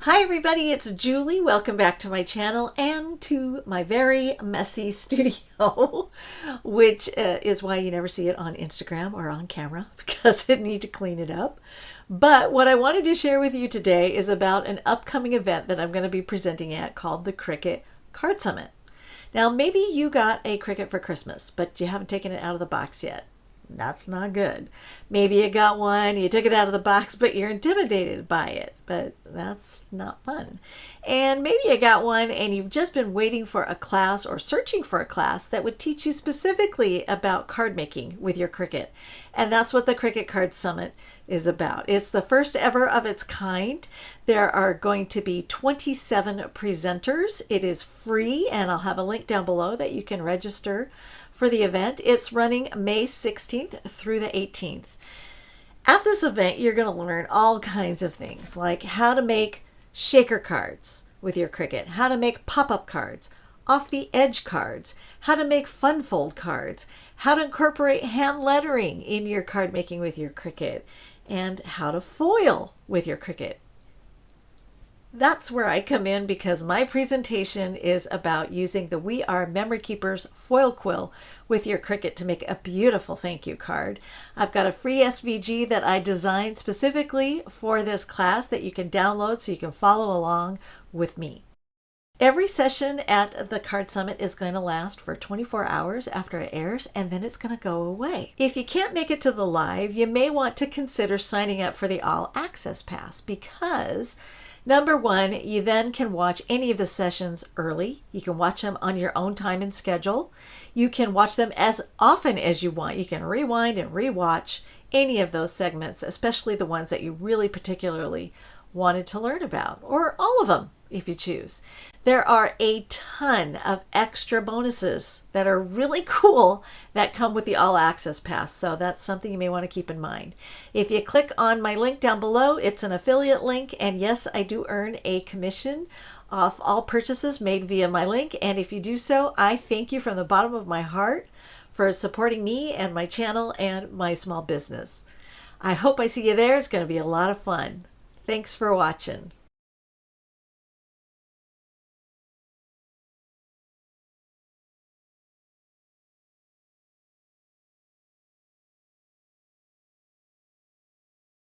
Hi everybody, it's Julie. Welcome back to my channel and to my very messy studio, which is why you never see it on Instagram or on camera because I need to clean it up. But what I wanted to share with you today is about an upcoming event that I'm going to be presenting at called the Cricut Card Summit. Now maybe you got a Cricut for Christmas, but you haven't taken it out of the box yet. That's not good. Maybe you got one, you took it out of the box, but you're intimidated by it, but that's not fun. And maybe you got one and you've just been waiting for a class or searching for a class that would teach you specifically about card making with your Cricut. And that's what the Cricut Card Summit is about. It's the first ever of its kind. There are going to be 27 presenters. It is free, and I'll have a link down below that you can register for the event. It's running May 16th through the 18th. At this event, you're going to learn all kinds of things, like how to make shaker cards with your Cricut, how to make pop-up cards, off the edge cards, how to make fun fold cards, how to incorporate hand lettering in your card making with your Cricut, and how to foil with your Cricut. That's where I come in because my presentation is about using the We Are Memory Keepers Foil Quill with your Cricut to make a beautiful thank you card. I've got a free SVG that I designed specifically for this class that you can download so you can follow along with me. Every session at the Card Summit is going to last for 24 hours after it airs, and then it's going to go away. If you can't make it to the live, you may want to consider signing up for the All Access Pass because number one, you then can watch any of the sessions early. You can watch them on your own time and schedule. You can watch them as often as you want. You can rewind and rewatch any of those segments, especially the ones that you really particularly wanted to learn about, or all of them if you choose. There are a ton of extra bonuses that are really cool that come with the All Access Pass, so that's something you may want to keep in mind. If you click on my link down below, it's an affiliate link, and yes, I do earn a commission off all purchases made via my link, and if you do so, I thank you from the bottom of my heart for supporting me and my channel and my small business. I hope I see you there. It's going to be a lot of fun. Thanks for watching.